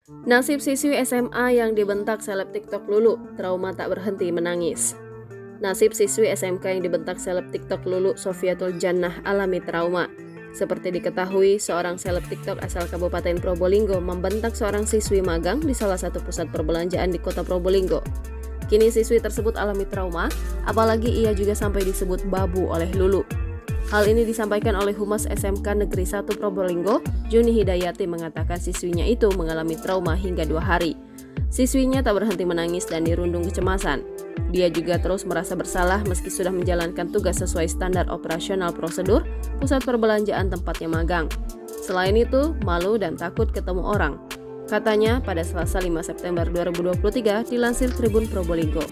Nasib siswi SMA yang dibentak seleb TikTok Lulu, trauma tak berhenti menangis. Nasib siswi SMK yang dibentak seleb TikTok Lulu, Sofiatul Jannah, alami trauma. Seperti diketahui, seorang seleb TikTok asal Kabupaten Probolinggo membentak seorang siswi magang di salah satu pusat perbelanjaan di kota Probolinggo. Kini siswi tersebut alami trauma, apalagi ia juga sampai disebut babu oleh Lulu. Hal ini disampaikan oleh Humas SMK Negeri 1 Probolinggo, Juni Hidayati, mengatakan siswinya itu mengalami trauma hingga 2 hari. Siswinya tak berhenti menangis dan dirundung kecemasan. Dia juga terus merasa bersalah meski sudah menjalankan tugas sesuai standar operasional prosedur pusat perbelanjaan tempatnya magang. Selain itu, malu dan takut ketemu orang. Katanya pada Selasa 5 September 2023 dilansir Tribun Probolinggo.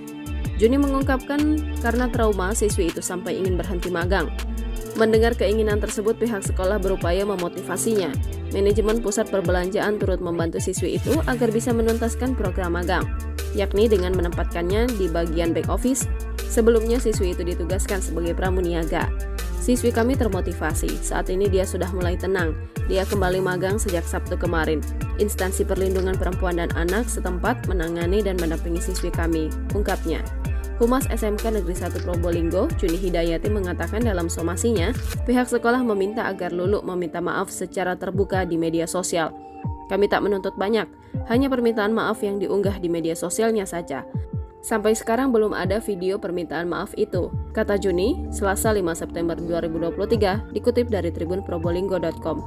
Juni mengungkapkan karena trauma siswi itu sampai ingin berhenti magang. Mendengar keinginan tersebut, pihak sekolah berupaya memotivasinya. Manajemen pusat perbelanjaan turut membantu siswi itu agar bisa menuntaskan program magang, yakni dengan menempatkannya di bagian back office. Sebelumnya siswi itu ditugaskan sebagai pramuniaga. Siswi kami termotivasi, saat ini dia sudah mulai tenang. Dia kembali magang sejak Sabtu kemarin. Instansi Perlindungan Perempuan dan Anak setempat menangani dan mendampingi siswi kami, ungkapnya. Humas SMK Negeri 1 Probolinggo, Juni Hidayati, mengatakan dalam somasinya, pihak sekolah meminta agar Lulu meminta maaf secara terbuka di media sosial. Kami tak menuntut banyak, hanya permintaan maaf yang diunggah di media sosialnya saja. Sampai sekarang belum ada video permintaan maaf itu, kata Juni, Selasa 5 September 2023, dikutip dari tribunprobolinggo.com.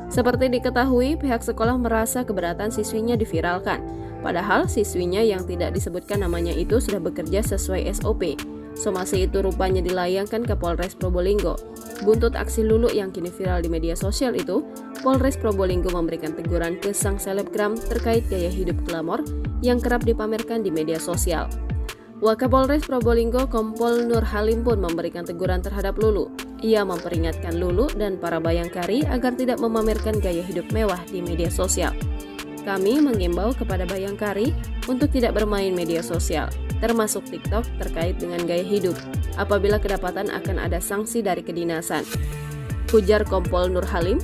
Seperti diketahui, pihak sekolah merasa keberatan siswinya diviralkan. Padahal siswinya yang tidak disebutkan namanya itu sudah bekerja sesuai SOP. Somasi itu rupanya dilayangkan ke Polres Probolinggo. Buntut aksi Lulu yang kini viral di media sosial itu, Polres Probolinggo memberikan teguran ke sang selebgram terkait gaya hidup glamor yang kerap dipamerkan di media sosial. Wakapolres Probolinggo Kompol Nur Halim pun memberikan teguran terhadap Lulu. Ia memperingatkan Lulu dan para bayangkari agar tidak memamerkan gaya hidup mewah di media sosial. Kami mengimbau kepada bayangkari untuk tidak bermain media sosial, termasuk TikTok terkait dengan gaya hidup. Apabila kedapatan akan ada sanksi dari kedinasan, ujar Kompol Nur Halim,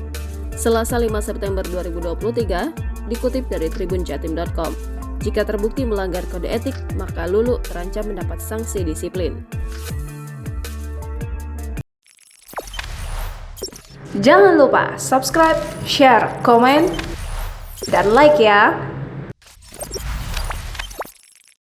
Selasa 5 September 2023, dikutip dari tribunjatim.com. Jika terbukti melanggar kode etik, maka Lulu terancam mendapat sanksi disiplin. Jangan lupa subscribe, share, komen, dan like ya.